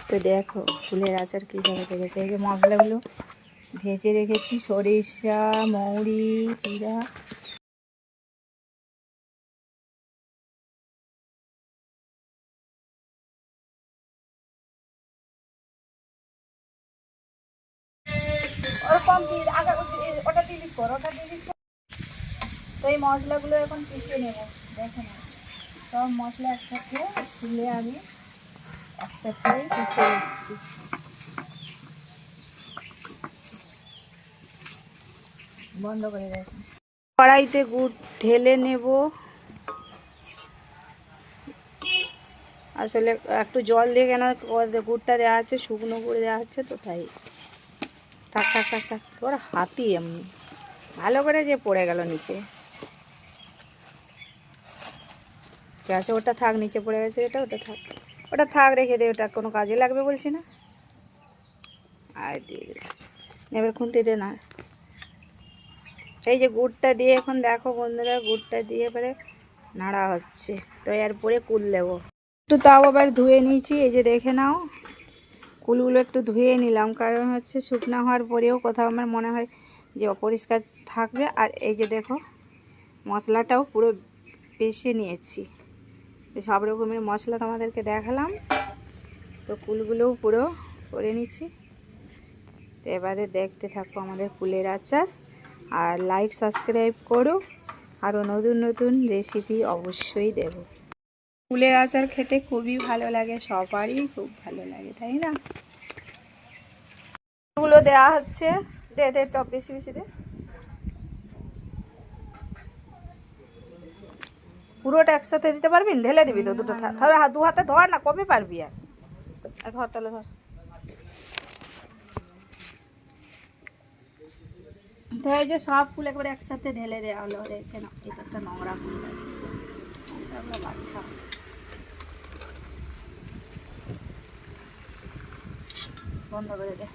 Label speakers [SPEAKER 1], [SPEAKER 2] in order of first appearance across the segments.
[SPEAKER 1] তো দেখো ফুলের আচার কীভাবে করেছে। এই যে মশলাগুলো ভেজে রেখেছি, সরিষা, মৌরি, জিরা, তো এই মশলাগুলো এখন পিষে নেব। দেখে না সব মশলা একসাথে তুলে আমি একসাথে পিষে নিচ্ছি। বন্ধ করে দেখুন। কড়াইতে গুড় ঢেলে নেব। আসলে একটু জল দিয়ে কেন গুড়টা দেওয়া আছে, শুকনো গুড় দেওয়া হচ্ছে তো তাই। থাক থাক থাক থাক, ওর হাতি এমনি ভালো করে যে পড়ে গেল নিচে। গ্যাসে ওটা থাক, নিচে পড়ে গেছে এটা, ওটা থাক, ওটা থাক, রেখে দে, ওটা কোনো কাজে লাগবে বলছি না। আর দিয়ে দিলাম, এবার খুন্তিতে না। এই যে গুড়টা দিয়ে এখন দেখো বন্ধুরা, গুড়টা দিয়ে এবারে নাড়া হচ্ছে। তো এরপরে কুল দেবো একটু, তাও আবার ধুয়ে নিয়েছি। এই যে দেখে নাও, কুলগুলো একটু ধুয়ে নিলাম, কারণ হচ্ছে শুকনো হওয়ার পরেও কোথাও আমার মনে হয় যে অপরিষ্কার থাকবে। আর এই যে দেখো মশলাটাও পুরো পিষে নিয়েছি, সব রকমের মশলা তোমাদেরকে দেখালাম। তো কুলগুলোও পুরো করে নিচ্ছি। তো এবারে দেখতে থাকো আমাদের কুলের আচার, আর লাইক সাবস্ক্রাইব করো, আরও নতুন নতুন রেসিপি অবশ্যই দেব। কুলের আচার খেতে খুবই ভালো লাগে, সবারই খুব ভালো লাগে, তাই না? গুলো দেওয়া হচ্ছে, দে দে টপ বেশি বেশি দে, পুরোটা একসাথে দিতে পারবি? ঢেলে দিবি তো দুটো, ধর দু হাতে ধর না, কবে পারবি? আর ধর তাহলে ধর, তো এই যে সব ফুল একবারে একসাথে ঢেলে দেওয়া হলো। দেখে না, এটা একটা নোংরা ফুল আছে, বাচ্চা বন্ধ করে দে।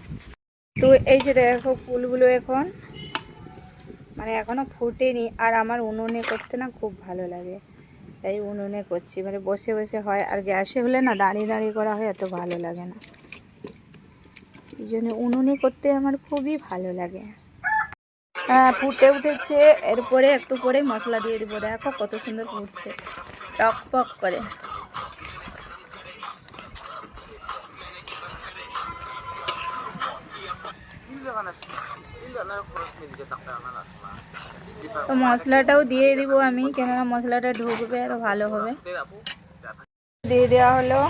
[SPEAKER 1] তো এই যে দেখো ফুলগুলো এখন মানে এখনো ফুটেনি, আর আমার উনুনে করতে না খুব ভালো লাগে, তাই উনুনে করছি। মানে বসে বসে হয়, আর গ্যাসে হলে না দাঁড়িয়ে দাঁড়িয়ে করা হয়, এত ভালো লাগে না। এই জন্য উনুনে করতে আমার খুবই ভালো লাগে। হ্যাঁ, ফুটে উঠেছে। এরপরে একটু পরে মশলা দিয়ে দেবো। দেখো কত সুন্দর ফুটছে, টক পক করে। তো মশলাটাও দিয়ে দিব আমি, কেননা মশলাটা ঢুকবে আরো ভালো হবে। দিয়ে দেওয়া হলো।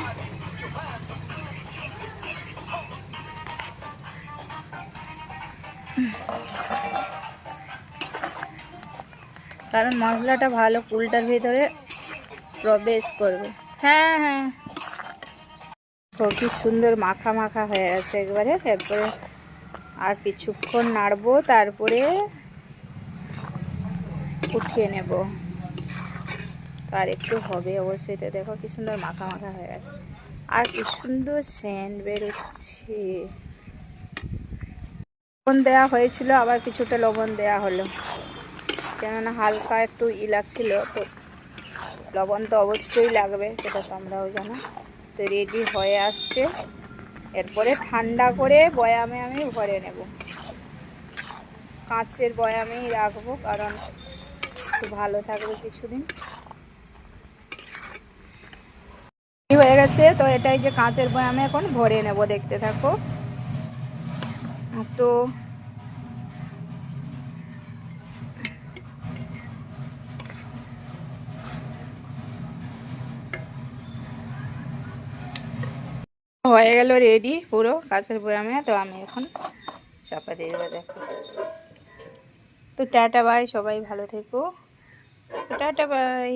[SPEAKER 1] কারণ মশলাটা ভালো কুলটার ভিতরে প্রবেশ করবে। হ্যাঁ হ্যাঁ, খুব সুন্দর মাখা মাখা হয়ে গেছে একবারে। তারপরে আর কিছুক্ষণ নাড়বো, তারপরে উঠিয়ে নেব। আর একটু হবে অবশ্যই। তো দেখো কি সুন্দর মাখা মাখা হয়ে গেছে, আর কি সুন্দর সেন্ট বেরোচ্ছে। লবণ দেওয়া হয়েছিল, আবার কিছুটা লবণ দেওয়া হলো, কেননা হালকা একটু লাগছিল। তো লবণ তো অবশ্যই লাগবে, সেটা তোমরাও জানো। তো রেডি হয়ে আসছে। এরপরে ঠান্ডা করে বয়ামে আমি ভরে নেব, কাঁচের বয়ামেই রাখবো, কারণ একটু ভালো থাকবে কিছুদিন। হয়ে গেছে। তো এটাই যে কাঁচের বয়ামে এখন ভরে নেব, দেখতে থাকো। তো হয়ে গেল রেডি পুরো কাঁচের বয়ামে। তো আমি এখন চাপা দিয়ে দেবো, দেখো। তো টাটা বাই, সবাই ভালো থেকো, টাটা বাই।